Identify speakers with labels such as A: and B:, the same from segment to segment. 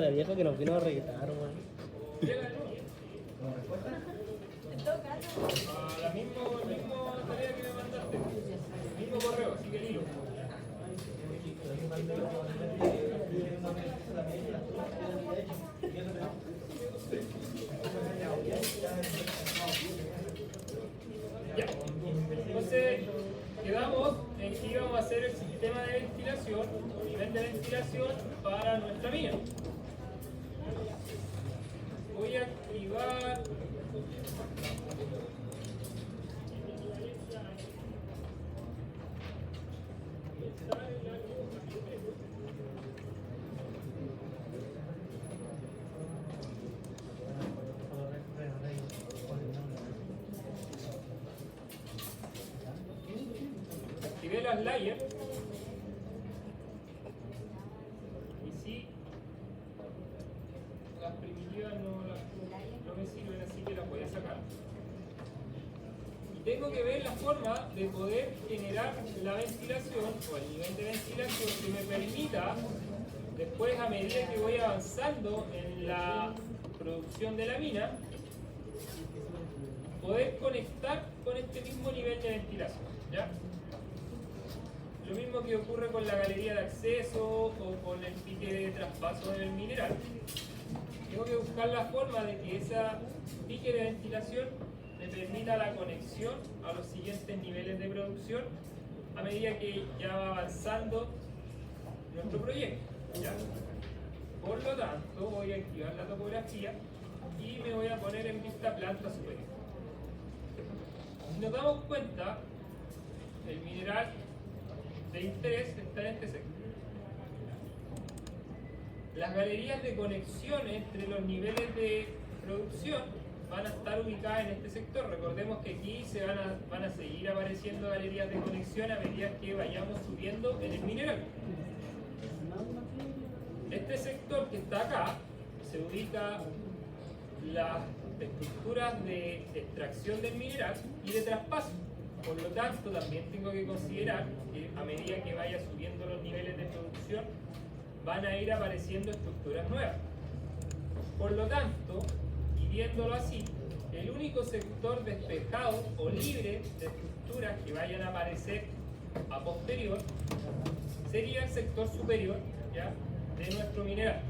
A: La vieja que nos vino a regalar, weón.
B: A la misma tarea que me mandaste. Mismo correo, sigue el hilo. Ya. Entonces, quedamos en que íbamos a hacer el sistema de ventilación, o nivel de ventilación para nuestra mina. Voy a activar activé las layers y si las primitivas no me sirven, así que las voy a sacar. Y tengo que ver la forma de poder generar la ventilación o el nivel de ventilación que me permita después, a medida que voy avanzando en la producción de la mina, poder conectar con este mismo nivel de ventilación, ¿ya? Lo mismo que ocurre con la galería de acceso o con el pique de traspaso del mineral. Tengo que buscar la forma de que esa pique de ventilación me permita la conexión a los siguientes niveles de producción a medida que ya va avanzando nuestro proyecto, ¿ya? Por lo tanto, voy a activar la topografía y me voy a poner en vista planta superior. Si nos damos cuenta, el mineral de interés está en este sector. Las galerías de conexión entre los niveles de producción van a estar ubicadas en este sector. Recordemos que aquí van a seguir apareciendo galerías de conexión a medida que vayamos subiendo en el mineral. Este sector que está acá se ubica las estructuras de extracción del mineral y de traspaso. Por lo tanto, también tengo que considerar que a medida que vaya subiendo los niveles de producción, van a ir apareciendo estructuras nuevas. Por lo tanto, y viéndolo así, el único sector despejado o libre de estructuras que vayan a aparecer a posterior sería el sector superior, ¿ya?, de nuestro mineral.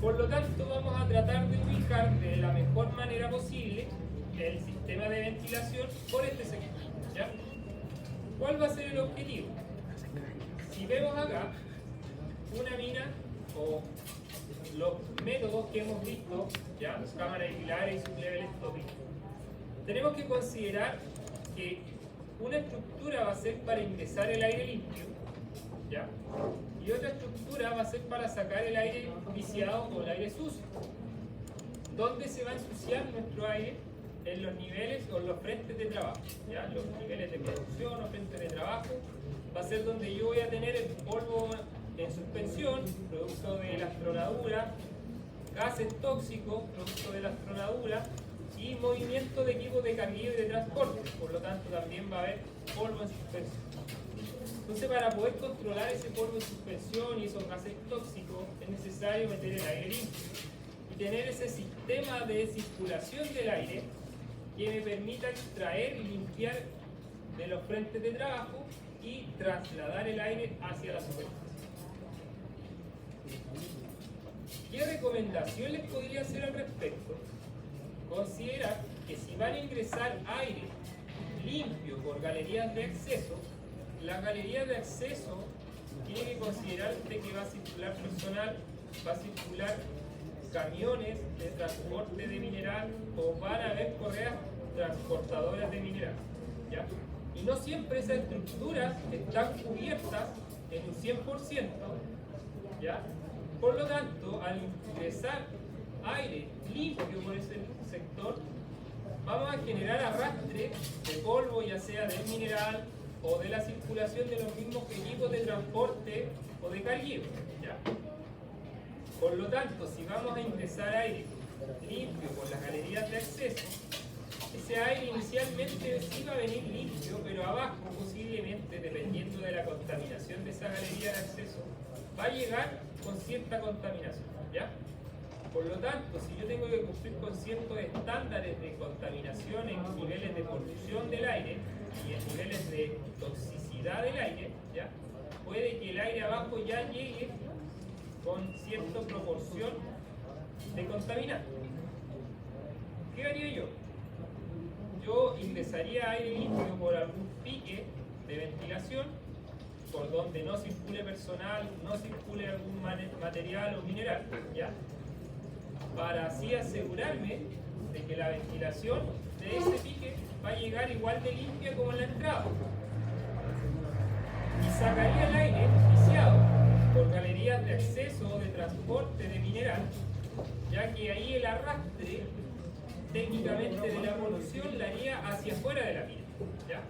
B: Por lo tanto, vamos a tratar de ubicar de la mejor manera posible el sistema de ventilación por este sector, ¿ya? ¿Cuál va a ser el objetivo? Si vemos acá una mina o los métodos que hemos visto, ¿ya?, cámara y pilares y sublevel stopping, tenemos que considerar que una estructura va a ser para ingresar el aire limpio, ¿ya?, y otra estructura va a ser para sacar el aire viciado o el aire sucio. ¿Dónde se va a ensuciar nuestro aire? En los niveles o en los frentes de trabajo, ¿ya? Los niveles de producción o frentes de trabajo va a ser donde yo voy a tener el polvo en suspensión, producto de la astronadura, gases tóxicos, producto de la astronadura, y movimiento de equipos de carguillo y de transporte. Por lo tanto, también va a haber polvo en suspensión. Entonces, para poder controlar ese polvo en suspensión y esos gases tóxicos, es necesario meter el aire limpio y tener ese sistema de circulación del aire que me permita extraer y limpiar de los frentes de trabajo y trasladar el aire hacia la superficie. ¿Qué recomendación les podría hacer al respecto? Considerar que si van a ingresar aire limpio por galerías de acceso, las galerías de acceso tienen que considerar que va a circular personal, va a circular camiones de transporte de mineral o van a haber correas transportadoras de mineral, ¿ya? Y no siempre esas estructuras están cubiertas en un 100%, ¿ya? Por lo tanto, al ingresar aire limpio por ese sector, vamos a generar arrastre de polvo, ya sea del mineral o de la circulación de los mismos equipos de transporte o de carguillo, ¿ya? Por lo tanto, si vamos a ingresar aire limpio por las galerías de acceso, ese aire inicialmente sí va a venir limpio, pero abajo posiblemente, dependiendo de la contaminación de esa galería de acceso, va a llegar con cierta contaminación. ¿ya? Por lo tanto, si yo tengo que cumplir con ciertos estándares de contaminación en niveles de polución del aire y en niveles de toxicidad del aire, ¿ya? Puede que el aire abajo ya llegue con cierta proporción de contaminante. ¿Qué haría yo? Yo ingresaría aire limpio por algún pique de ventilación, por donde no circule personal, no circule algún material o mineral, ¿ya? Para así asegurarme de que la ventilación de ese pique va a llegar igual de limpia como en la entrada. Y sacaría el aire viciado por galerías de acceso o de transporte de mineral, ya que ahí el arrastre técnicamente de la polución la haría hacia afuera de la mina, ¿ya?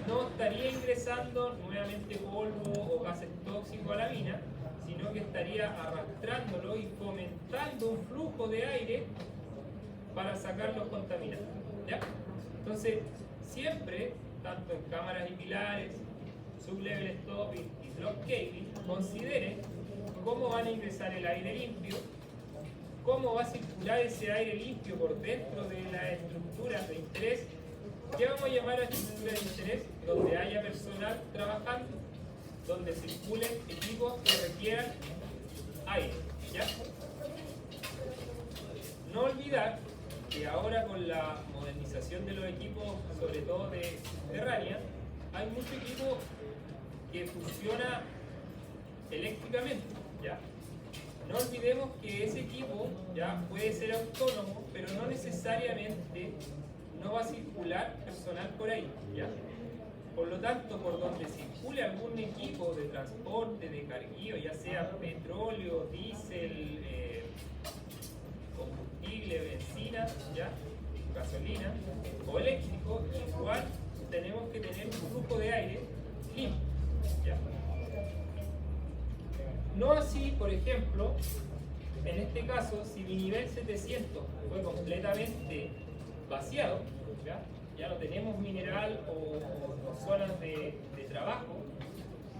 B: No estaría ingresando nuevamente polvo o gases tóxicos a la mina, sino que estaría arrastrándolo y fomentando un flujo de aire para sacar los contaminantes, ¿ya? Entonces, siempre, tanto en cámaras y pilares, sublevel stopping y drop caving, considere cómo van a ingresar el aire limpio, cómo va a circular ese aire limpio por dentro de las estructuras de interés. ¿Qué vamos a llamar a estructuras de interés? Donde haya personal trabajando, donde circulen equipos que requieran aire, ¿ya? No olvidar que ahora con la modernización de los equipos, sobre todo de Terrania, hay mucho equipo que funciona eléctricamente, ¿ya? No olvidemos que ese equipo ya puede ser autónomo, pero no necesariamente no va a circular personal por ahí, ¿ya? Por lo tanto, por donde circule algún equipo de transporte, de carguío, ya sea petróleo, diésel, combustible, benzina, ¿ya? Gasolina o eléctrico, igual tenemos que tener un flujo de aire limpio, ¿ya? No así, por ejemplo, en este caso, si mi nivel 700 fue completamente vaciado, ya no tenemos mineral o zonas de trabajo,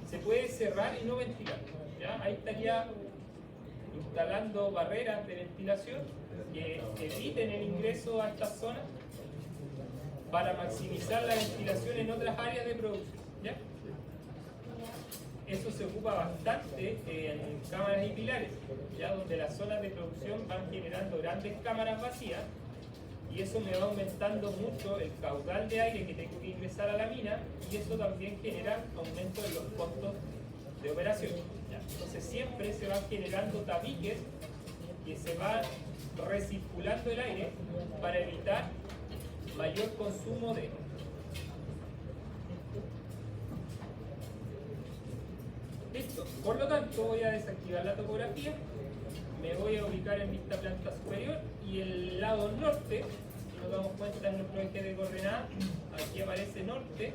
B: se puede cerrar y no ventilar, ¿ya? Ahí estaría instalando barreras de ventilación que eviten el ingreso a estas zonas para maximizar la ventilación en otras áreas de producción, ¿ya? Eso se ocupa bastante en cámaras y pilares, ya donde las zonas de producción van generando grandes cámaras vacías y eso me va aumentando mucho el caudal de aire que tengo que ingresar a la mina y eso también genera aumento en los costos de operación, ¿ya? Entonces siempre se van generando tabiques que se va recirculando el aire para evitar mayor consumo de. Listo. Por lo tanto, voy a desactivar la topografía, me voy a ubicar en vista planta superior y el lado norte, si nos damos cuenta en nuestro eje de coordenadas, aquí aparece norte.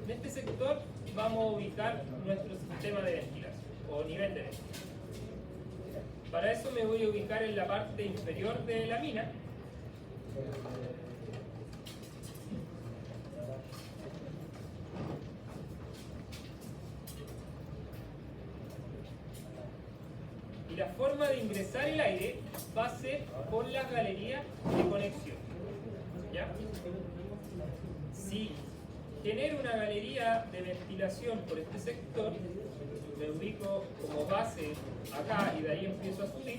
B: En este sector vamos a ubicar nuestro sistema de ventilación o nivel de ventilación. Para eso me voy a ubicar en la parte inferior de la mina. Y la forma de ingresar el aire va a ser por las galerías de conexión, ¿ya? Si genero una galería de ventilación por este sector, me ubico como base acá y de ahí empiezo a subir,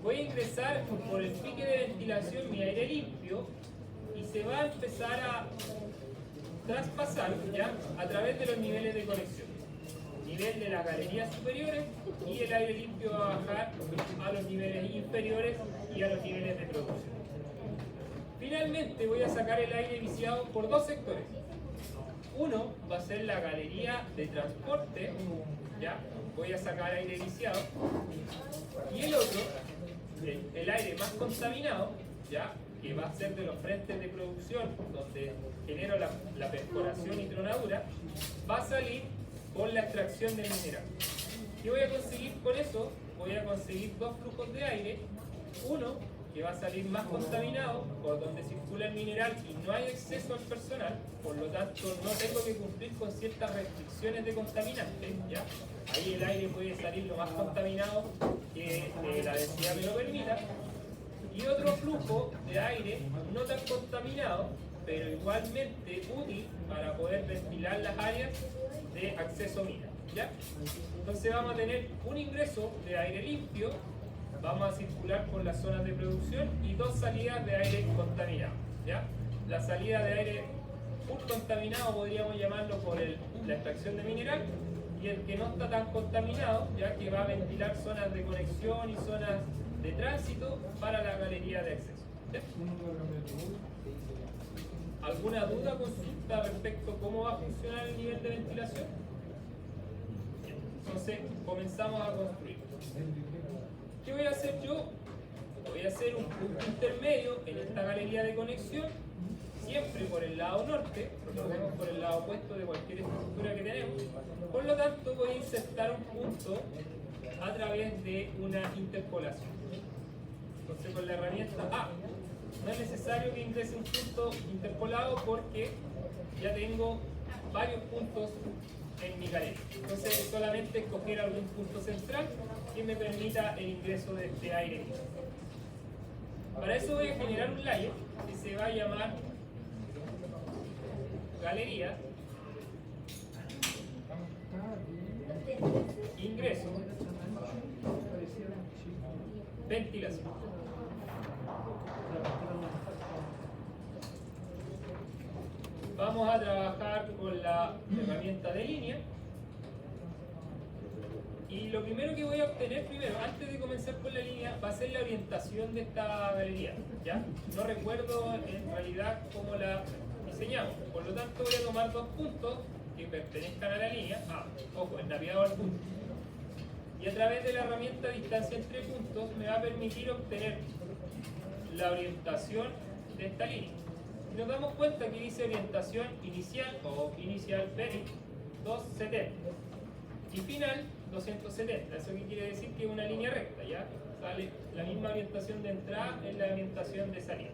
B: voy a ingresar por el pique de ventilación mi aire limpio y se va a empezar a traspasar, ¿ya? A través de los niveles de conexión. Nivel de las galerías superiores y el aire limpio va a bajar a los niveles inferiores y a los niveles de producción. Finalmente voy a sacar el aire viciado por dos sectores. Uno va a ser la galería de transporte, ¿ya? Voy a sacar aire viciado. Y el otro, el aire más contaminado, ¿ya? Que va a ser de los frentes de producción, donde genero la perforación y tronadura, va a salir por la extracción del mineral. ¿Qué voy a conseguir con eso? Voy a conseguir dos flujos de aire, uno que que va a salir más contaminado, por donde circula el mineral y no hay acceso al personal, por lo tanto no tengo que cumplir con ciertas restricciones de contaminantes, ¿ya? Ahí el aire puede salir lo más contaminado que la densidad me lo permita, y otro flujo de aire no tan contaminado, pero igualmente útil para poder ventilar las áreas de acceso mina, ¿ya? Entonces vamos a tener un ingreso de aire limpio, vamos a circular por las zonas de producción y dos salidas de aire contaminado, ¿ya? La salida de aire full contaminado podríamos llamarlo por la extracción de mineral, y el que no está tan contaminado, ya que va a ventilar zonas de conexión y zonas de tránsito para la galería de acceso, ¿ya? ¿Alguna duda, consulta respecto a cómo va a funcionar el nivel de ventilación? Entonces comenzamos a construir. ¿Qué voy a hacer yo? Voy a hacer un punto intermedio en esta galería de conexión, siempre por el lado norte, recordemos por el lado opuesto de cualquier estructura que tenemos. Por lo tanto voy a insertar un punto a través de una interpolación. Entonces con la herramienta A, no es necesario que ingrese un punto interpolado porque ya tengo varios puntos en mi galería. Entonces solamente escoger algún punto central que me permita el ingreso de este aire. Para eso voy a generar un layer que se va a llamar galería, ingreso, ventilación. Vamos a trabajar con la herramienta de línea. Y lo primero que voy a obtener antes de comenzar con la línea, va a ser la orientación de esta galería, ¿ya? No recuerdo en realidad cómo la diseñamos, por lo tanto voy a tomar dos puntos que pertenezcan a la línea, ojo, ennapeado al punto. Y a través de la herramienta distancia entre puntos me va a permitir obtener la orientación de esta línea. Y nos damos cuenta que dice orientación inicial o inicial bearing 270 y final 270. ¿Eso qué quiere decir? Que es una línea recta, ¿ya? Sale la misma orientación de entrada en la orientación de salida.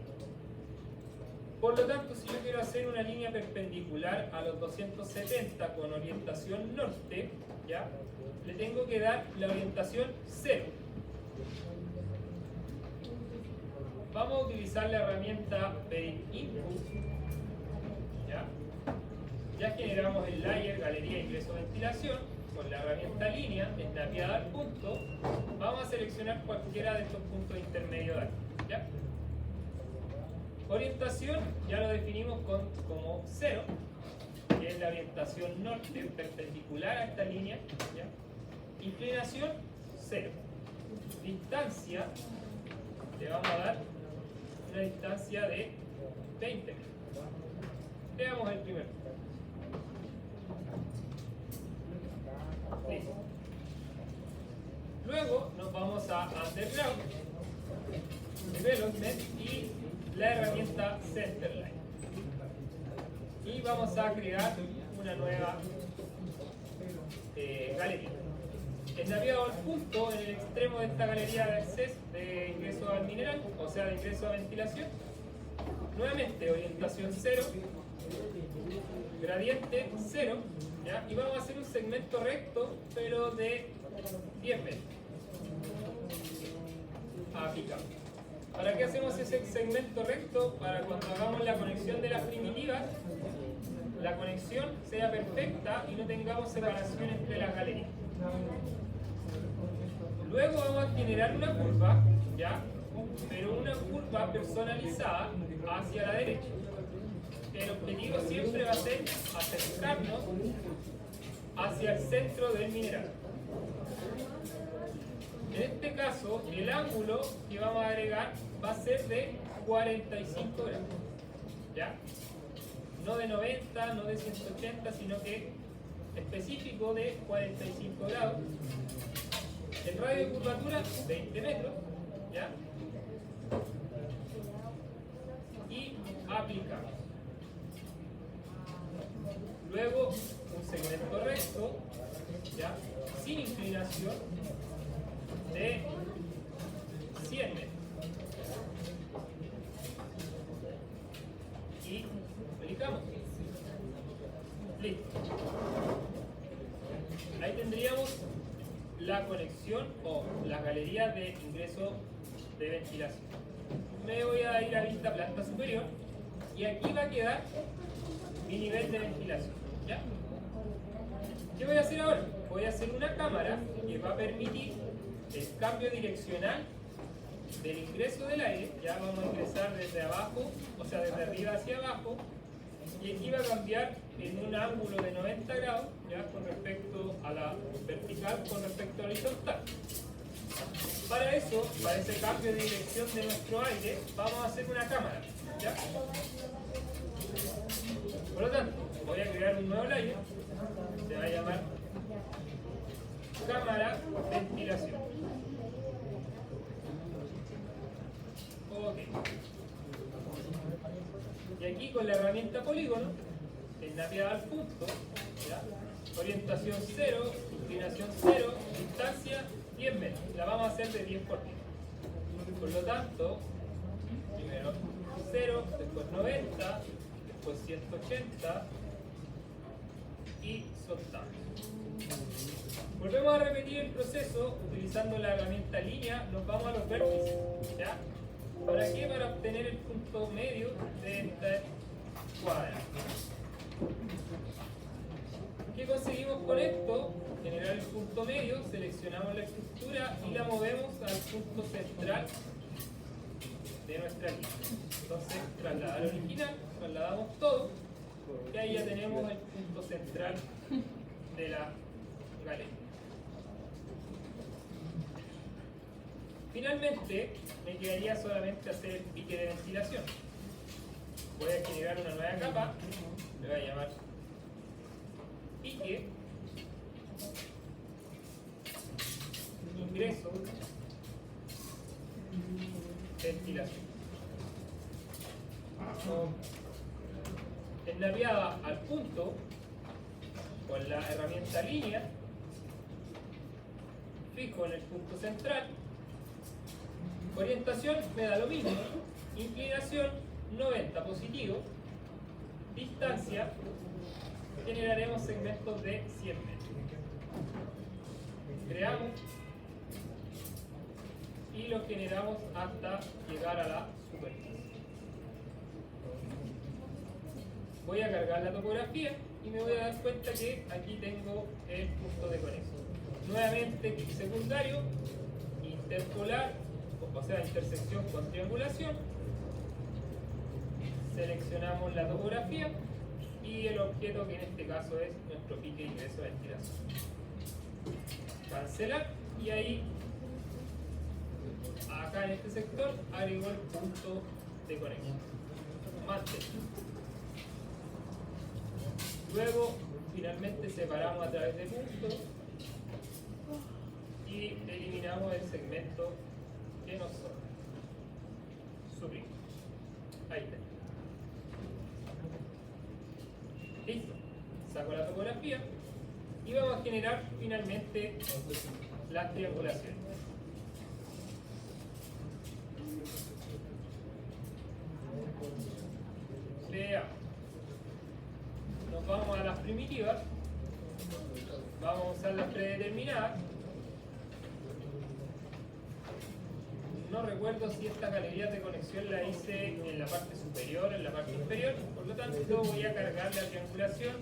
B: Por lo tanto, si yo quiero hacer una línea perpendicular a los 270 con orientación norte, ¿ya? Le tengo que dar la orientación 0. Vamos a utilizar la herramienta Bearing Input, ¿ya? Ya generamos el layer, galería, ingreso, ventilación. Con la herramienta línea, ennapeada al punto, vamos a seleccionar cualquiera de estos puntos intermedios de aquí, ¿ya? Orientación, ya lo definimos como 0, que es la orientación norte perpendicular a esta línea, ¿ya? Inclinación, 0. Distancia, le vamos a dar una distancia de 20 metros. Veamos el primero. Listo. Luego nos vamos a Underground, Development y la herramienta Centerline. Y vamos a crear una nueva galería. Ennapeado al punto en el extremo de esta galería de acceso de ingreso al mineral, o sea, de ingreso a ventilación. Nuevamente, orientación 0, gradiente 0, ¿ya? Y vamos a hacer un segmento recto, pero de 10 metros. Aplicado. ¿Para qué hacemos ese segmento recto? Para cuando hagamos la conexión de las primitivas, la conexión sea perfecta y no tengamos separación entre las galerías. Luego vamos a generar una curva, ¿ya? Pero una curva personalizada hacia la derecha. El objetivo siempre va a ser acercarnos hacia el centro del mineral. En este caso, el ángulo que vamos a agregar va a ser de 45 grados, ¿ya? No de 90, no de 180, sino que específico de 45 grados. El radio de curvatura, 20 metros, ¿ya? Y aplicamos. Luego, un segmento recto, ¿ya? Sin inclinación, de 100 metros. de ventilación. Me voy a ir a vista planta superior y aquí va a quedar mi nivel de ventilación. ¿Ya? ¿Qué voy a hacer ahora? Voy a hacer una cámara que va a permitir el cambio direccional del ingreso del aire. Ya vamos a ingresar desde abajo, o sea, desde arriba hacia abajo, y aquí va a cambiar en un ángulo de 90 grados, ya con respecto a la vertical, con respecto a la horizontal. Para eso, para ese cambio de dirección de nuestro aire, vamos a hacer una cámara. ¿Ya? Por lo tanto, voy a crear un nuevo layer, se va a llamar cámara ventilación. Ok. Y aquí con la herramienta polígono, ennapeada al punto, ¿ya? Orientación 0, inclinación 0, distancia 10 metros. La vamos a hacer de 10 por 10. Por lo tanto, primero 0, después 90, después 180 y soltamos. Volvemos a repetir el proceso utilizando la herramienta línea, nos vamos a los vértices. ¿Ya? ¿Para qué? Para obtener el punto medio de esta cuadra. ¿Qué conseguimos con esto? Generar el punto medio, seleccionamos la estructura y la movemos al punto central de nuestra línea. Entonces, trasladar al original, trasladamos todo y ahí ya tenemos el punto central de la galería. Finalmente, me quedaría solamente hacer el pique de ventilación. Voy a generar una nueva capa, le voy a llamar pique, ingreso, ventilación. Ennapeada al punto con la herramienta línea, fijo en el punto central. Orientación me da lo mismo, inclinación 90 positivo, distancia generaremos segmentos de 100 metros. Creamos y los generamos hasta llegar a la superficie. Voy a cargar la topografía y me voy a dar cuenta que aquí tengo el punto de conexión. Nuevamente clic secundario, interpolar, o sea, intersección con triangulación. Seleccionamos la topografía y el objeto, que en este caso es nuestro pique de ingreso de ventilación. Cancelar y ahí, acá en este sector, agrego el punto de conexión. Mantener. Luego, finalmente separamos a través de puntos y eliminamos el segmento que nos sobra. Suprimimos. Ahí está. Listo. Saco la topografía y vamos a generar finalmente las triangulaciones. Veamos. Nos vamos a las primitivas. Vamos a usar las predeterminadas. No recuerdo si estas galerías de conexión la hice en la parte superior o en la parte inferior, por lo tanto voy a cargar la triangulación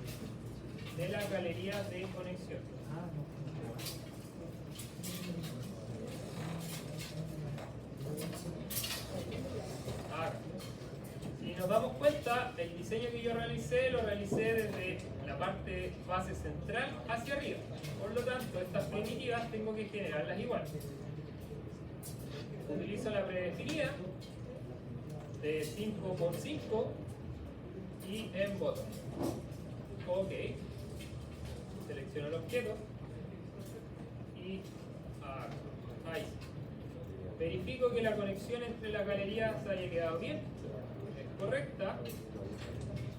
B: de las galerías de conexión. Acá. Si nos damos cuenta, el diseño que yo realicé lo realicé desde la parte base central hacia arriba. Por lo tanto, estas primitivas tengo que generarlas igual. Utilizo la predefinida de 5 por 5 y en botón. Ok. Selecciono el objeto y ahí. Verifico que la conexión entre las galerías haya quedado bien, es correcta,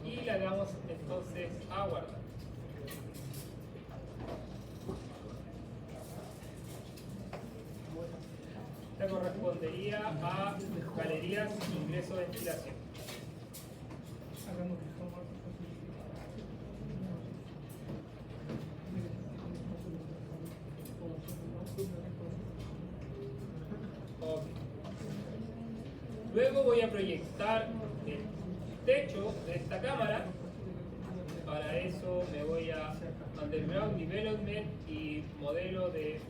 B: y la damos entonces a guardar. Esta correspondería a galerías ingreso ventilación. Ok. Luego voy a proyectar el techo de esta cámara. Para eso me voy a Underground Development y modelo de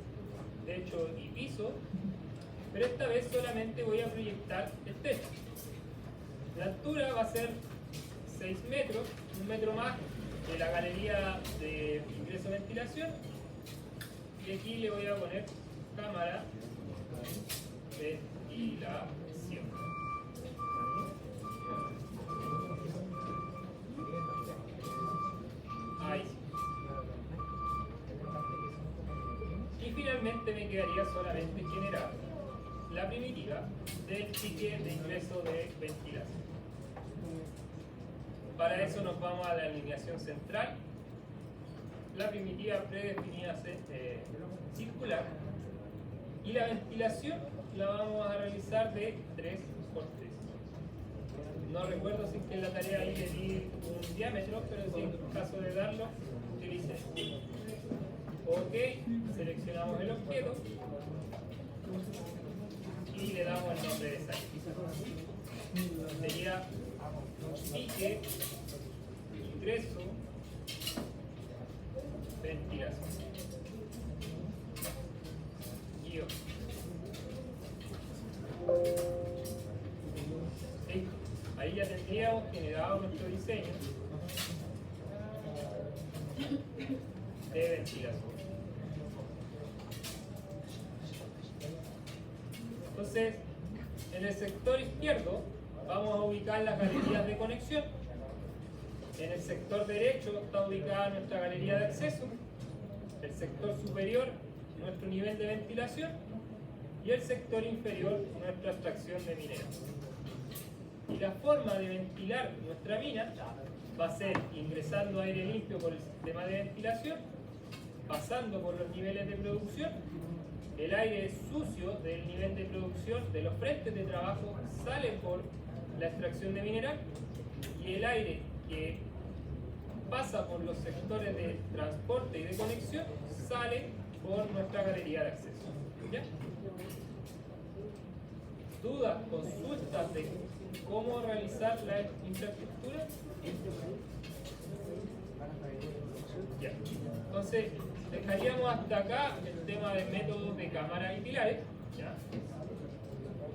B: techo y piso. Pero esta vez solamente voy a proyectar el techo. La altura va a ser 6 metros, 1 metro más que la galería de ingreso de ventilación. Y aquí le voy a poner cámara de ventilación. Ahí sí. Y finalmente me quedaría solamente generar la primitiva del ticket de ingreso de ventilación. Para eso nos vamos a la alineación central. La primitiva predefinida circular. Y la ventilación la vamos a realizar de 3 por 3. No recuerdo si es que en la tarea ahí le di un diámetro, pero si en caso de darlo, utilicé. Ok, seleccionamos el objeto y le damos el nombre de site. Sería pique, ingreso, ventilación. Guión. Listo. Ahí ya tendríamos generado nuestro diseño de ventilación. Entonces, en el sector izquierdo vamos a ubicar las galerías de conexión. En el sector derecho está ubicada nuestra galería de acceso. El sector superior, nuestro nivel de ventilación. Y el sector inferior, nuestra extracción de mineral. Y la forma de ventilar nuestra mina va a ser ingresando aire limpio por el sistema de ventilación, pasando por los niveles de producción. El aire sucio del nivel de producción de los frentes de trabajo sale por la extracción de mineral y el aire que pasa por los sectores de transporte y de conexión sale por nuestra galería de acceso. ¿Ya? ¿Dudas, consultas de cómo realizar la infraestructura? Ya. Entonces, dejaríamos hasta acá el tema de métodos de cámara y pilares. ¿Ya?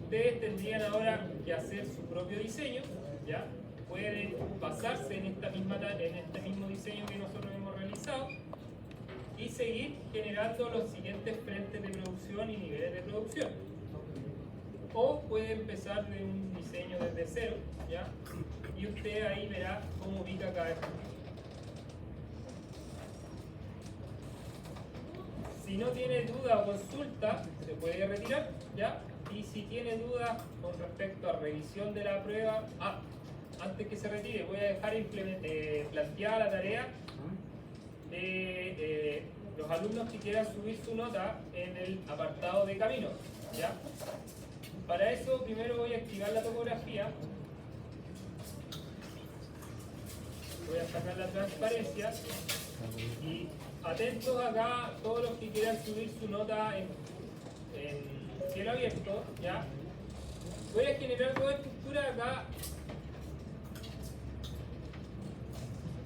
B: Ustedes tendrían ahora que hacer su propio diseño. ¿Ya? Pueden basarse en este mismo diseño que nosotros hemos realizado y seguir generando los siguientes frentes de producción y niveles de producción. O puede empezar de un diseño desde cero, ¿ya? Y usted ahí verá cómo ubica cada estructura. Si no tiene duda o consulta, se puede retirar, ¿ya? Y si tiene dudas con respecto a revisión de la prueba, antes que se retire, voy a dejar planteada la tarea de los alumnos que quieran subir su nota en el apartado de caminos, ¿ya? Para eso, primero voy a activar la topografía. Voy a sacar la transparencia. Y atentos acá, todos los que quieran subir su nota en cielo abierto, ¿ya? Voy a generar dos estructuras acá,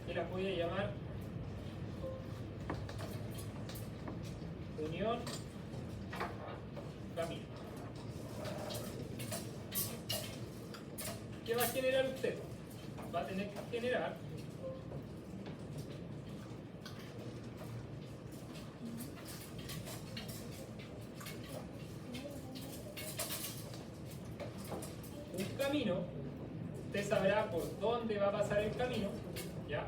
B: que las voy a llamar Unión Camino. ¿Qué va a generar usted? Va a tener que generar un camino. Usted sabrá por dónde va a pasar el camino, ¿ya?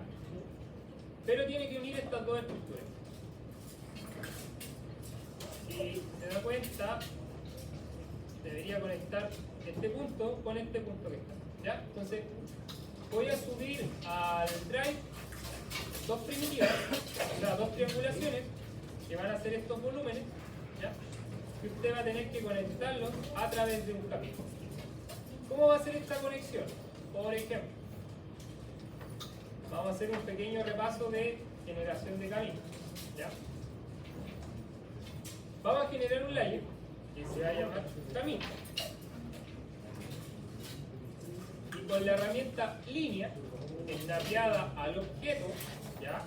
B: Pero tiene que unir estas dos estructuras. Si se da cuenta, debería conectar este punto con este punto que está, ¿ya? Entonces, voy a subir al drive dos primitivas, o sea, dos triangulaciones que van a ser estos volúmenes, ¿ya? Que usted va a tener que conectarlos a través de un camino. ¿Cómo va a ser esta conexión? Por ejemplo, vamos a hacer un pequeño repaso de generación de caminos, ¿ya? Vamos a generar un layer que se va a llamar camino. con la herramienta línea enlapeada al objeto, ¿ya?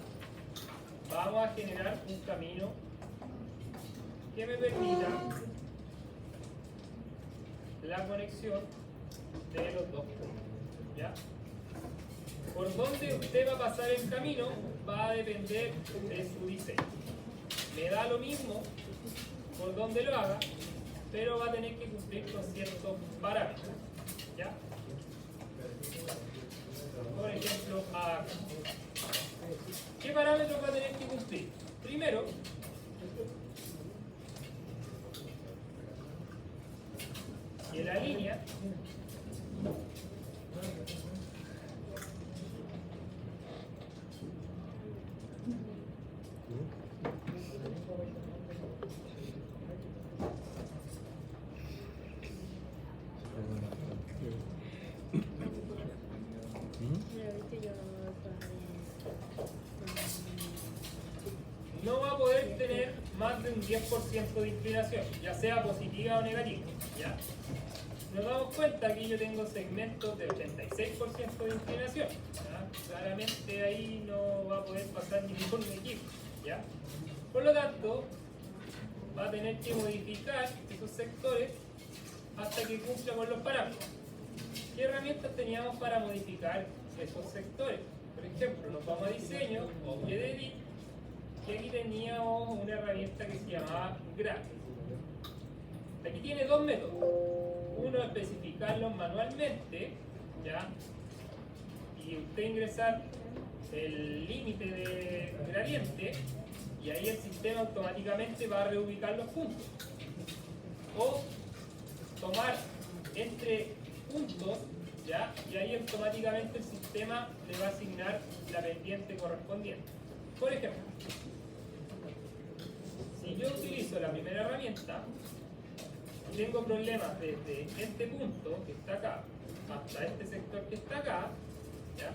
B: Vamos a generar un camino que me permita la conexión de los dos puntos, ¿ya? Por dónde usted va a pasar el camino va a depender de su diseño. Me da lo mismo por dónde lo haga, pero va a tener que cumplir con ciertos parámetros, ¿ya? Por ejemplo, acá. ¿Qué parámetros va a tener que cumplir? Primero, que la línea no va a poder tener más de un 10% de inclinación, ya sea positiva o negativa, ¿ya? Nos damos cuenta que yo tengo segmentos de 86% de inclinación, ¿ya? Claramente ahí no va a poder pasar ningún equipo, ¿ya? Por lo tanto, va a tener que modificar esos sectores hasta que cumpla con los parámetros. ¿Qué herramientas teníamos para modificar esos sectores? Por ejemplo, nos vamos a diseño, Object Edit, y aquí teníamos una herramienta que se llamaba Graph. Aquí tiene dos métodos. Uno, especificarlos manualmente, ¿ya? Y usted ingresar el límite de gradiente y ahí el sistema automáticamente va a reubicar los puntos. O tomar entre puntos, ¿ya? Y ahí automáticamente el sistema le va a asignar la pendiente correspondiente. Por ejemplo, si yo utilizo la primera herramienta y tengo problemas desde este punto que está acá hasta este sector que está acá, ¿ya?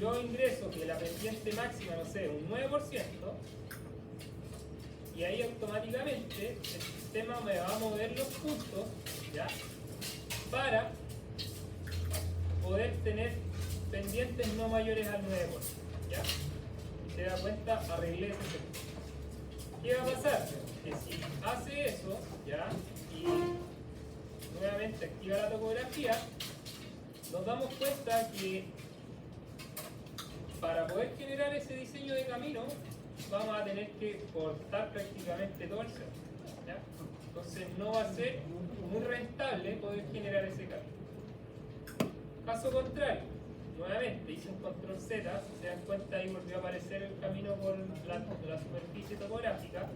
B: Yo ingreso que la pendiente máxima, no sé, un 9%, y ahí automáticamente el sistema me va a mover los puntos, ¿ya? Para poder tener pendientes no mayores al 9%, ¿ya? Y se da cuenta, arreglé ese sector. ¿Qué va a pasar? Que si hace eso, ¿ya? Y nuevamente activa la topografía, nos damos cuenta que para poder generar ese diseño de camino vamos a tener que cortar prácticamente todo el cerro, ¿ya? Entonces no va a ser muy rentable poder generar ese camino. Caso contrario, nuevamente hice un control Z, si se dan cuenta ahí volvió a aparecer el camino por la superficie topográfica.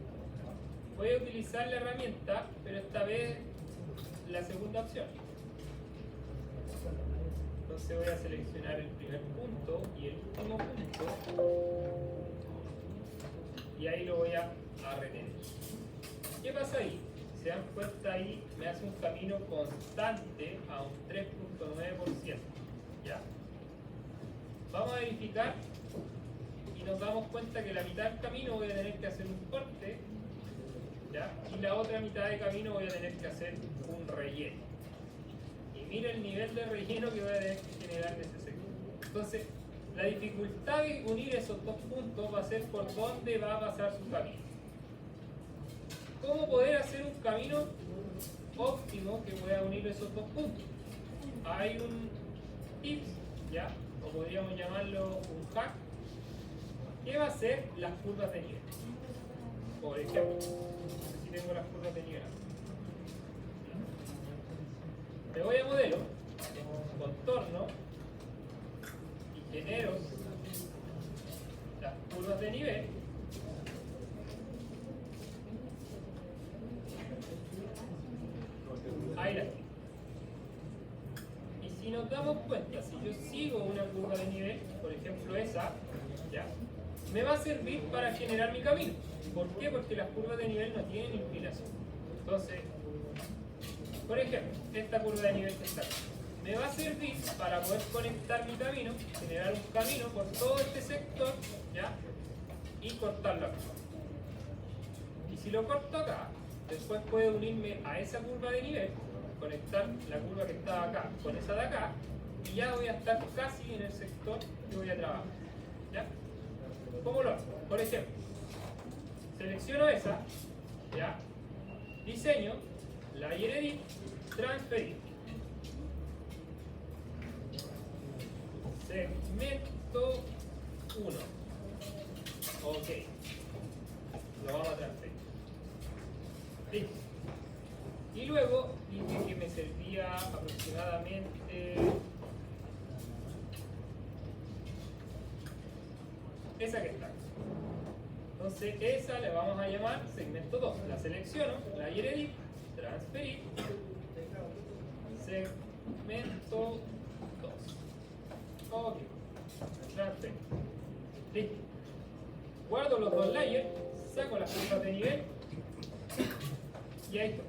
B: Voy a utilizar la herramienta, pero esta vez la segunda opción. Entonces voy a seleccionar el primer punto y el último punto y ahí lo voy a retener. ¿Qué pasa ahí? Si se dan cuenta ahí me hace un camino constante a un 3.9%, ¿ya? Vamos a verificar y nos damos cuenta que la mitad del camino voy a tener que hacer un corte, ¿ya? Y la otra mitad de camino voy a tener que hacer un relleno. Y mira el nivel de relleno que voy a tener que generar en ese sector. Entonces, la dificultad de unir esos dos puntos va a ser por dónde va a pasar su camino. ¿Cómo poder hacer un camino óptimo que pueda unir esos dos puntos? Hay un tips, ¿ya? O podríamos llamarlo un hack, que va a ser las curvas de nivel. Por ejemplo, aquí tengo las curvas de nivel. Me voy a modelo, contorno y genero las curvas de nivel. Ahí las tengo. Y si nos damos cuenta, si yo sigo una curva de nivel, por ejemplo esa, ¿ya? Me va a servir para generar mi camino. ¿Por qué? Porque las curvas de nivel no tienen inclinación. Entonces, por ejemplo, esta curva de nivel que está acá, me va a servir para poder conectar mi camino, generar un camino por todo este sector, ¿ya? Y cortarlo acá. Y si lo corto acá, después puedo unirme a esa curva de nivel, conectar la curva que estaba acá con esa de acá, y ya voy a estar casi en el sector que voy a trabajar. ¿Ya? ¿Cómo lo hago? Por ejemplo, selecciono esa, ¿ya? Diseño, layer edit, transferir. Segmento 1. Ok. Lo vamos a transferir. Listo. Y luego dije que me servía aproximadamente esa que está. Entonces esa le vamos a llamar segmento 2. La selecciono, layer edit, transferir, segmento 2. Ok, transferir. Listo. Guardo los dos layers, saco las curvas de nivel y ahí está.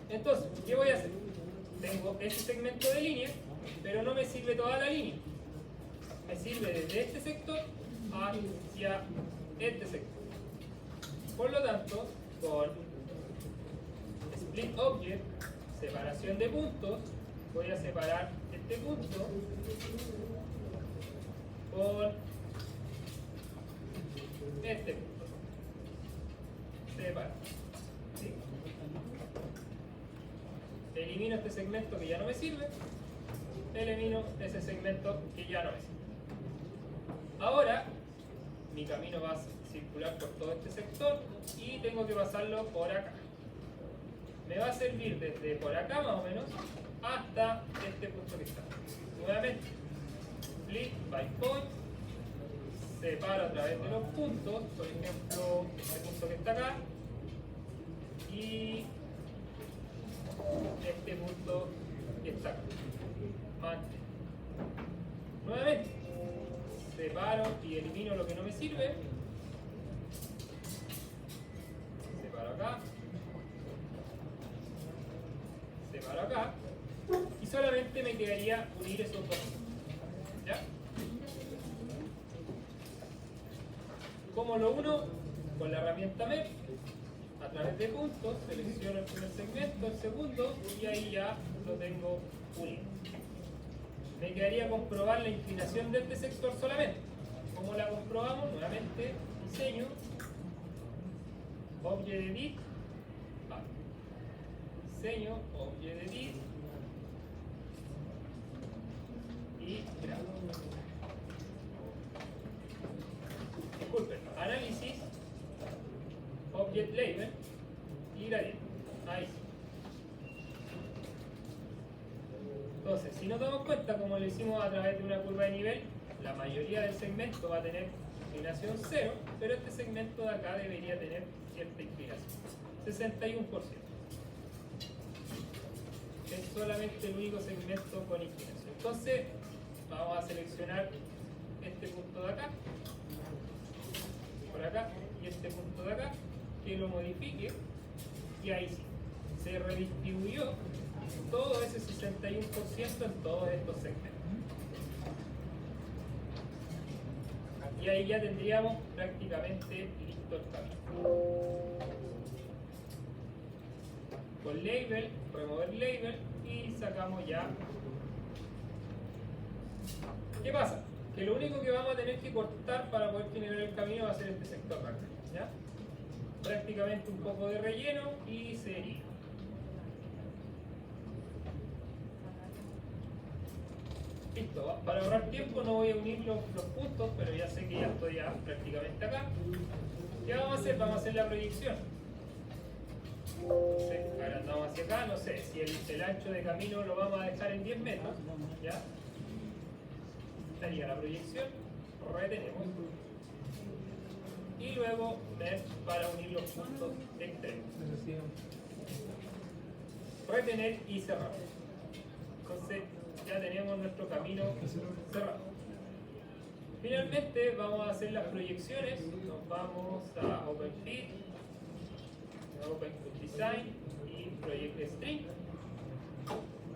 B: Entonces, ¿qué voy a hacer? Tengo este segmento de línea, pero no me sirve toda la línea. Me sirve desde este sector hacia este sector. Por lo tanto, con Split Object, separación de puntos, voy a separar este punto con este punto. Separo. ¿Sí? Elimino este segmento que ya no me sirve. Elimino ese segmento que ya no me sirve. Ahora, mi camino va a circular por todo este sector y tengo que pasarlo por acá. Me va a servir desde por acá más o menos hasta este punto que está. Nuevamente, split by point, separo a través de los puntos, por ejemplo, este punto que está acá y este punto que está acá. Mantén. Nuevamente, separo y elimino lo que no me sirve. Separo acá. Separo acá. Y solamente me quedaría unir esos dos. ¿Ya? ¿Cómo lo uno? Con la herramienta MEP. A través de puntos, selecciono el primer segmento, el segundo, y ahí ya lo tengo unido. Me quedaría comprobar la inclinación de este sector solamente. ¿Cómo la comprobamos? Nuevamente, diseño, Object Edit, diseño, Object Edit y grabo. Disculpen, análisis, Object Label y gradiente. Ahí sí. Entonces, si nos damos cuenta, como lo hicimos a través de una curva de nivel, la mayoría del segmento va a tener inclinación 0, pero este segmento de acá debería tener cierta inclinación, 61%. Es solamente el único segmento con inclinación. Entonces, vamos a seleccionar este punto de acá, por acá, y este punto de acá, que lo modifique, y ahí sí, se redistribuyó todo ese 61% en todos estos segmentos. Y ahí ya tendríamos prácticamente listo el camino. Con label, remover label y sacamos ya. ¿Qué pasa? Que lo único que vamos a tener que cortar para poder generar el camino va a ser este sector de acá, ¿ya? Prácticamente un poco de relleno y sería. Listo, para ahorrar tiempo no voy a unir los puntos, pero ya sé que ya estoy prácticamente acá. ¿Qué vamos a hacer? Vamos a hacer la proyección. Entonces, agrandamos hacia acá, no sé, si el ancho de camino lo vamos a dejar en 10 metros, ¿ya? Estaría la proyección, retenemos. Y luego ver para unir los puntos extremos. Retener y cerrar. Entonces, ya tenemos nuestro camino cerrado. Finalmente vamos a hacer las proyecciones. Nos vamos a OpenFit, OpenFit Design y Project String.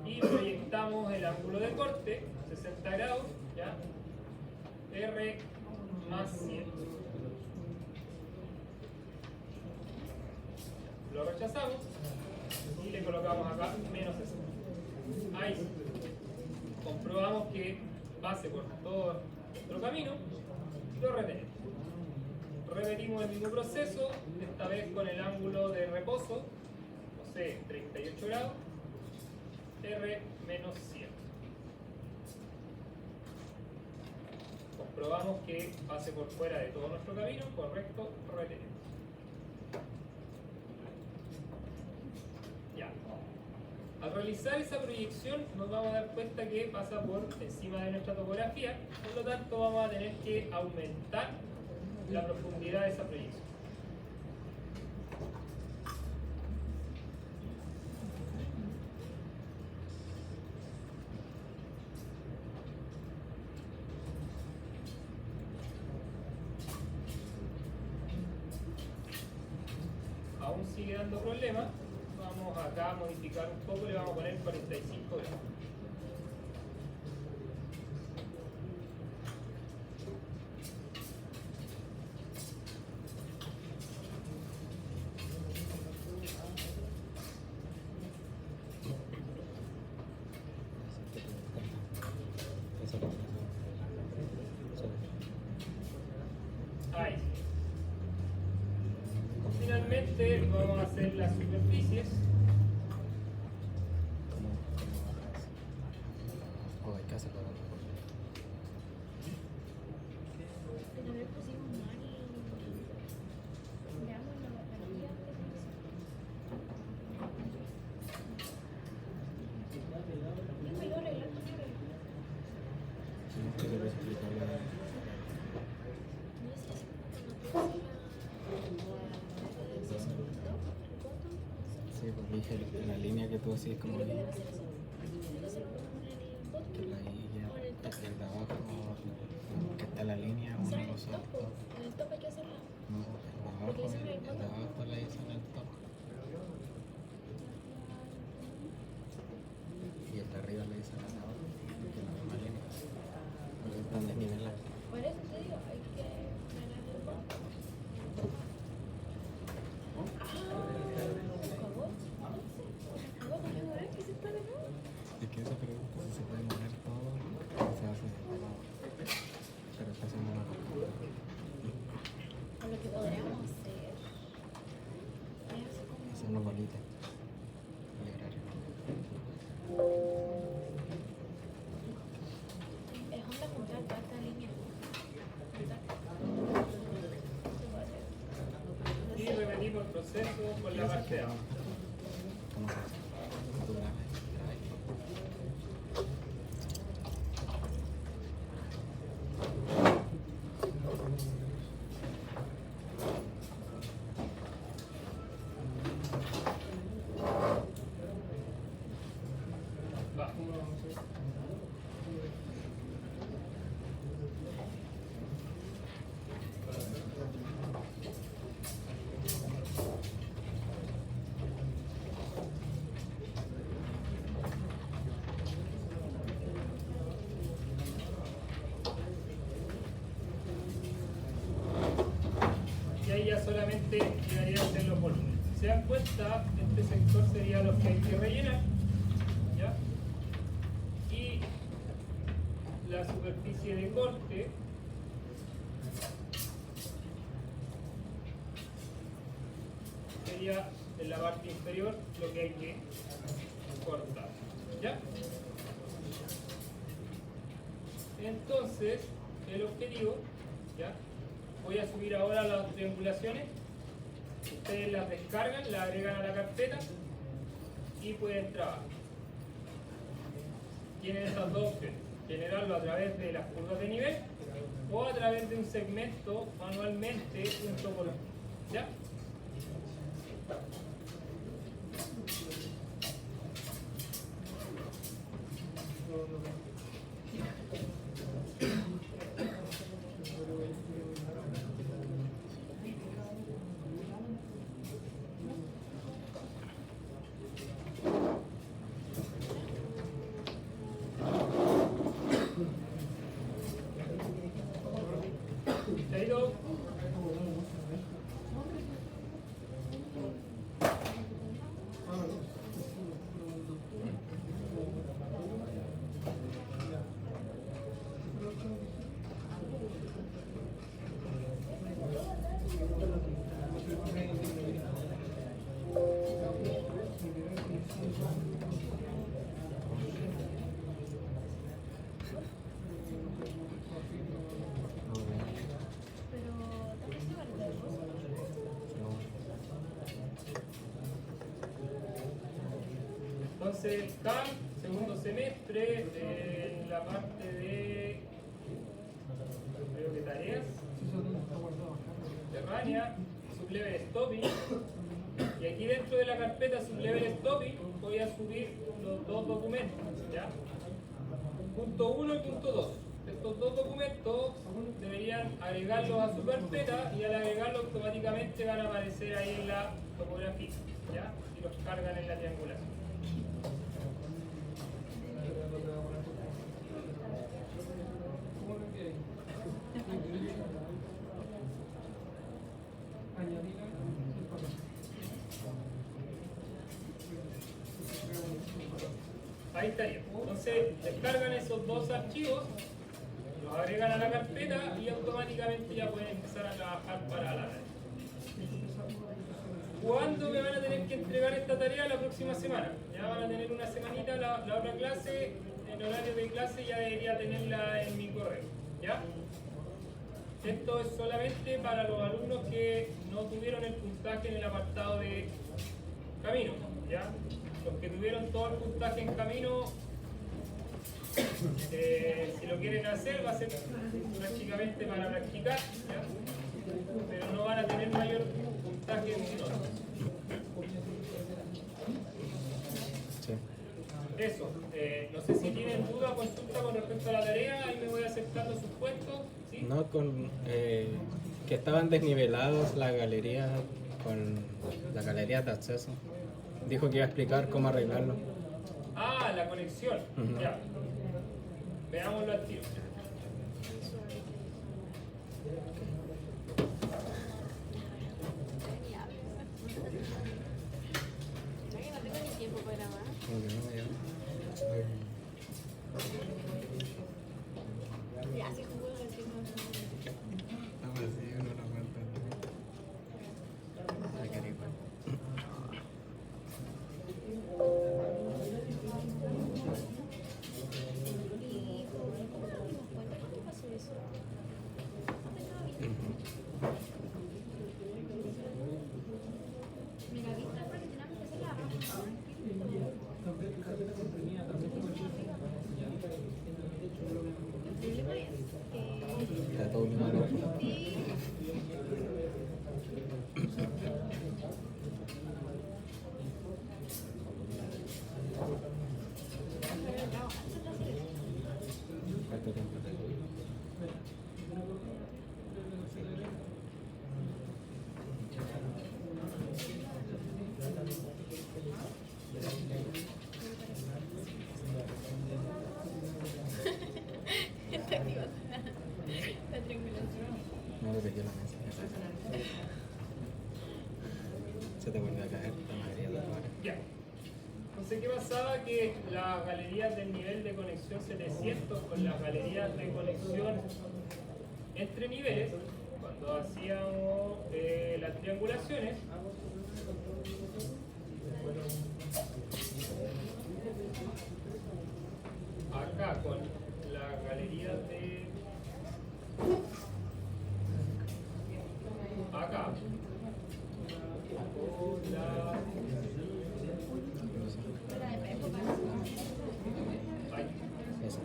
B: Y proyectamos el ángulo de corte, 60 grados, ¿ya? R más 100. Lo rechazamos y le colocamos acá menos 60. Ahí sí. Comprobamos que pase por todo nuestro camino y lo retenemos. Repetimos el mismo proceso, esta vez con el ángulo de reposo, no sé, 38 grados, R menos 100. Comprobamos que pase por fuera de todo nuestro camino, correcto, retenemos. Ya. Al realizar esa proyección nos vamos a dar cuenta que pasa por encima de nuestra topografía, por lo tanto vamos a tener que aumentar la profundidad de esa proyección. Aún sigue dando problemas, vamos acá a modificar un poco, le vamos a poner 45 grados. Ahí. Finalmente vamos a hacer las superficies.
C: O hay que hacerlo.
D: Pero le pusimos mal y veamos la batería. Yo me lo arreglar primero.
C: Sí, que le voy a explicar.
D: No sé si cuando te decía
C: Sí, pues dije la línea que tú decís como
D: creo que
C: que
D: debe ser eso. Debe ser como en el bottom
C: la I
D: o en el top.
C: el de abajo, que está la línea,
D: O sea,
C: uno
D: en
C: lo
D: el
C: solo.
D: top, en el top hay que hacerla.
C: No, el de abajo la hizo en el top. Y el de arriba le hizo en el abajo, que no es más línea. Porque están desniveladas.
D: Por eso te digo, hay que ganar el bottom.
C: Es que esa pregunta si se puede mover todo, se hace de lado. Pero está haciendo una cosa.
D: O lo que podríamos hacer es hacer como
C: Hacer una bolita. Y horario.
D: es onda juntar toda esta línea.
B: Y repetimos el proceso con la parte de abajo.
C: ¿Cómo se hace? Tú grabas, grabas.
B: Va. Y ahí ya solamente quedaría hacer los volúmenes. Si se dan cuenta, este sector sería lo que hay que rellenar. ¿Ya? Y la superficie de corte sería en la parte inferior lo que hay que cortar. ¿Ya? Entonces, el objetivo, ¿ya? Voy a subir ahora las triangulaciones. Ustedes las descargan, las agregan a la carpeta y pueden trabajar. Tienen esas dos opciones: generarlo a través de las curvas de nivel o a través de un segmento manualmente un topología. ¿Ya? ¿Se ha ido? Entonces, CAM, segundo semestre, en la parte de, creo que tareas, subterránea, sublevel stopping, y aquí dentro de la carpeta sublevel stopping voy a subir los dos documentos, ¿ya? Punto 1 y punto 2. Estos dos documentos deberían agregarlos a su carpeta y al agregarlos automáticamente van a aparecer ahí en la topografía, ¿ya? Y los cargan en la triangulación. Ahí estaría. Entonces descargan esos dos archivos, los agregan a la carpeta y automáticamente ya pueden empezar a trabajar para la tarea. ¿Cuándo me van a tener que entregar esta tarea? La próxima semana. Ya van a tener una semanita, la otra clase, el horario de clase ya debería tenerla en mi correo. ¿Ya? Esto es solamente para los alumnos que no tuvieron el puntaje en el apartado de camino. ¿Ya? Los que tuvieron todo el puntaje en camino, si lo quieren hacer, va a ser prácticamente para practicar, ¿ya? Pero no van a tener mayor puntaje en nota.
C: Sí.
B: Eso, no sé si tienen duda o consulta con respecto a la tarea, ahí me voy aceptando sus puestos. ¿Sí?
C: No, que estaban desnivelados la galería con la galería de acceso. Dijo que iba a explicar cómo arreglarlo.
B: Ah, la conexión.
C: Ujú.
B: Ya. Veámoslo al tiro.
D: Ya que no tengo ni tiempo para grabar.
C: Como que no, ya.
D: Ya, si jugó el tiempo.
C: Ah, pues sí, uno no aguanta. Ay, qué rico.
D: Y ¿cómo nos dimos cuenta? ¿Cuánto pasó eso? ¿Dónde estaba bien? Mira, viste porque tenemos que hacer la raja. El problema es que
C: Está todo bien malo. ¿Cuánto tiempo tengo?
D: está activada la triangulación.
C: No lo pillé la mesa. Se te volvió a caer la mayoría de las horas.
B: Ya. Entonces, ¿qué pasaba? Que las galerías del nivel de conexión 700 con las galerías de conexión entre niveles, cuando hacíamos las triangulaciones, acá con las galerías de acá, con la ahí.
C: Eso.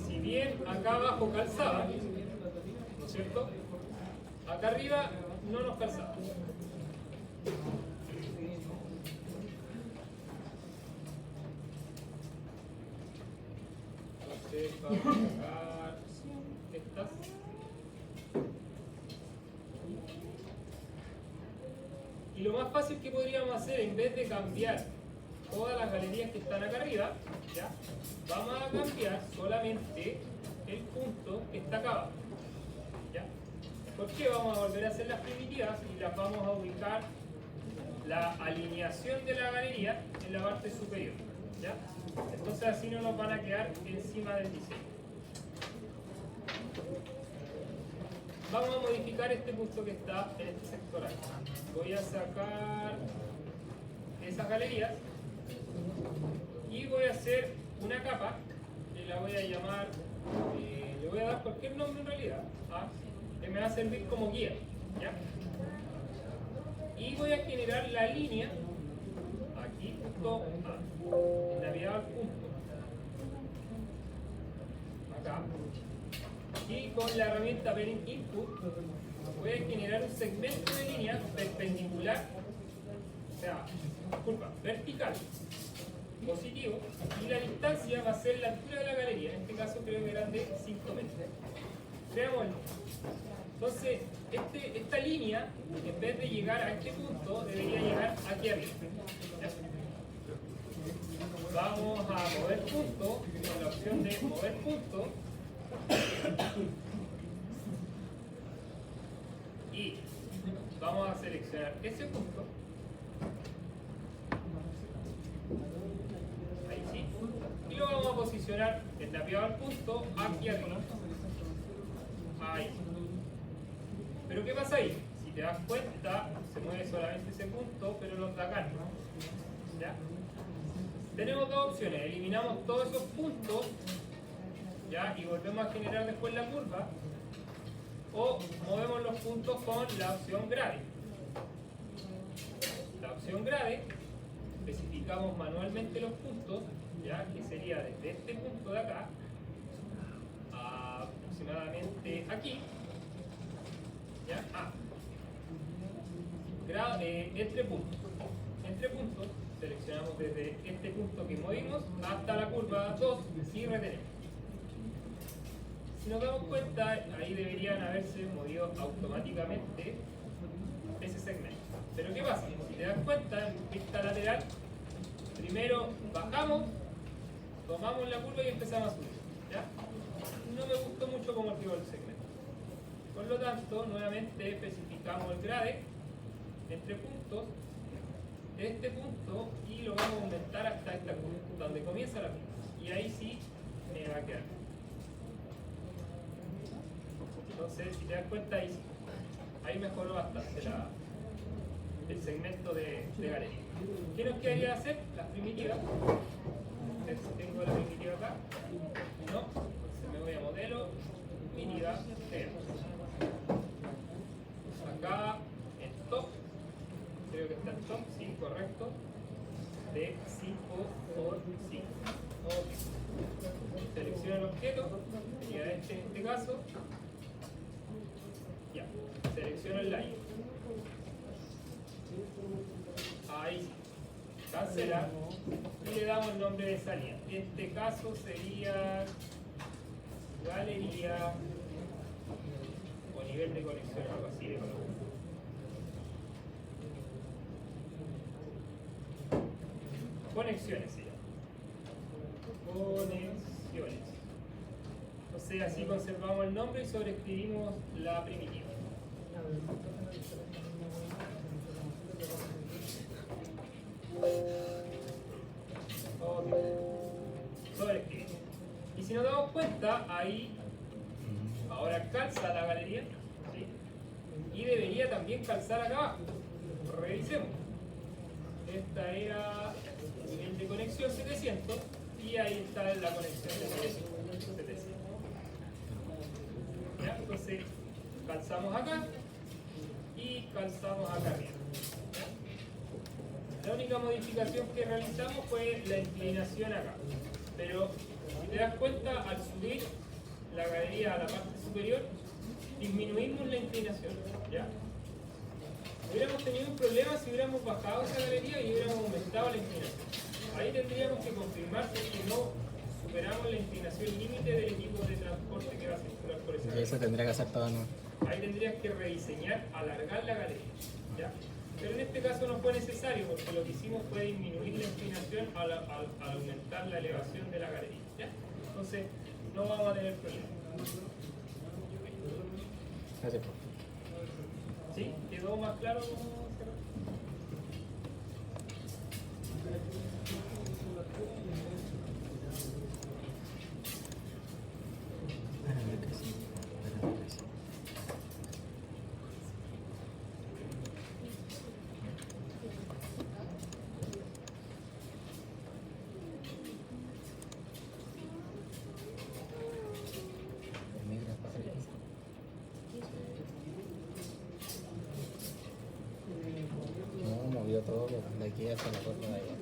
B: Si bien acá abajo calzaba, ¿no es cierto? Acá arriba no nos calzaba. Entonces vamos a sacar estas. Y lo más fácil que podríamos hacer, en vez de cambiar todas las galerías que están acá arriba, ¿ya? Vamos a cambiar solamente el punto que está acá abajo, ¿ya? ¿Por qué? Vamos a volver a hacer las primitivas y las vamos a ubicar la alineación de la galería en la parte superior, ¿ya? Entonces así no nos van a quedar encima del diseño. Vamos a modificar este punto que está en este sector acá. Voy a sacar esas galerías y voy a hacer una capa que la voy a llamar, le voy a dar cualquier nombre en realidad, ¿ah? Que me va a servir como guía, ¿ya? Y voy a generar la línea aquí punto A, navegado al punto acá, y con la herramienta Bearing Input voy a generar un segmento de línea perpendicular, o sea, disculpa, vertical, positivo, y la distancia va a ser la altura de la galería. En este caso creo que eran de 5 metros. Veámoslo. Entonces, esta línea, en vez de llegar a este punto, debería llegar aquí arriba. ¿Ya? Vamos a mover punto, con la opción de mover punto. Y vamos a seleccionar ese punto. Ahí sí. Y lo vamos a posicionar snapeado al punto aquí arriba. Ahí. Pero ¿qué pasa ahí? Si te das cuenta, se mueve solamente ese punto, pero nos da carga. ¿Ya? Tenemos dos opciones. Eliminamos todos esos puntos, ¿ya? Y volvemos a generar después la curva. O movemos los puntos con la opción grade. La opción grade, especificamos manualmente los puntos, ¿ya? Que sería desde este punto de acá a aproximadamente aquí, ¿ya? Entre puntos, seleccionamos desde este punto que movimos hasta la curva 2 y retenemos. Si nos damos cuenta, ahí deberían haberse movido automáticamente ese segmento. Pero ¿qué pasa? Si te das cuenta, en vista lateral, primero bajamos, tomamos la curva y empezamos a subir. ¿Ya? No me gustó mucho cómo quedó el segmento. Por lo tanto, nuevamente especificamos el grade entre puntos, este punto, y lo vamos a aumentar hasta esta curva, donde comienza la curva. Y ahí sí me va a quedar. Entonces, si te das cuenta, ahí mejoró bastante el segmento de galería. ¿Qué nos quedaría hacer? Las primitivas. Entonces, tengo la primitiva acá. No, entonces me voy a modelo, primitiva, acá en top, creo que está en top, sí, correcto, de 5 por 5. Ok. Selecciono el objeto, y a en este caso, ya, selecciono el line. Ahí sí. Cancelar y le damos el nombre de salida. En este caso sería galería o nivel de conexión, algo así de color. Conexiones se llama. Conexiones. Entonces así conservamos el nombre y sobreescribimos la primitiva. Ok. Sobreescribimos. Y si nos damos cuenta, ahí ahora calza la galería, ¿sí? Y debería también calzar acá abajo. Revisemos. Esta era el nivel de conexión 700 y ahí está la conexión de 700. ¿Ya? Entonces calzamos acá y calzamos acá arriba. ¿Ya? La única modificación que realizamos fue la inclinación acá. Pero si te das cuenta, al subir la galería a la parte superior, disminuimos la inclinación. ¿Ya? Hubiéramos tenido un problema si hubiéramos bajado esa galería y hubiéramos aumentado la inclinación. Ahí tendríamos que confirmar que no superamos la inclinación límite del equipo de transporte que va a circular por esa galería.
C: Y eso tendría que hacer todo nuevo.
B: Ahí tendrías que rediseñar, alargar la galería. ¿Ya? Pero en este caso no fue necesario porque lo que hicimos fue disminuir la inclinación al aumentar la elevación de la galería. ¿Ya? Entonces no vamos a tener problema.
C: Gracias.
B: ¿Sí? ¿Quedó más claro?
C: No, movió todo de aquí hasta la puerta de allá.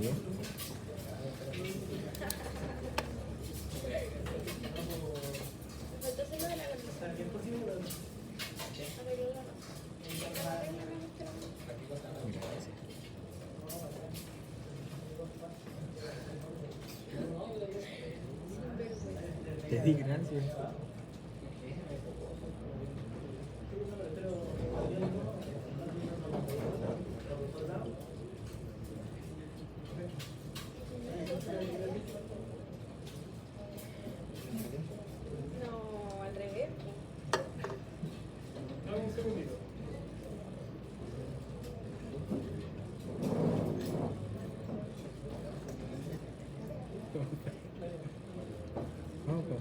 C: ¿Sí?
D: Entonces lo de la condición. A ver, yo no.
C: Gracias. Te di gracias.
D: No, al revés.
B: Dame un segundito.
C: No, pues.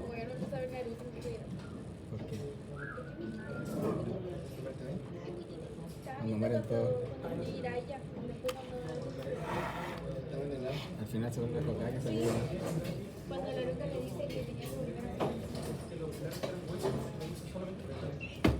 D: Bueno, no sabe Naruto ni siquiera.
C: ¿Por qué?
D: Estaba
C: Cuando
D: viendo
C: mueren todos.
D: cuando Jiraiya, después cuando
C: Al final se vuelve a tocar que
D: Sí,
C: salió.
D: cuando Naruto le dice que tenía que volver a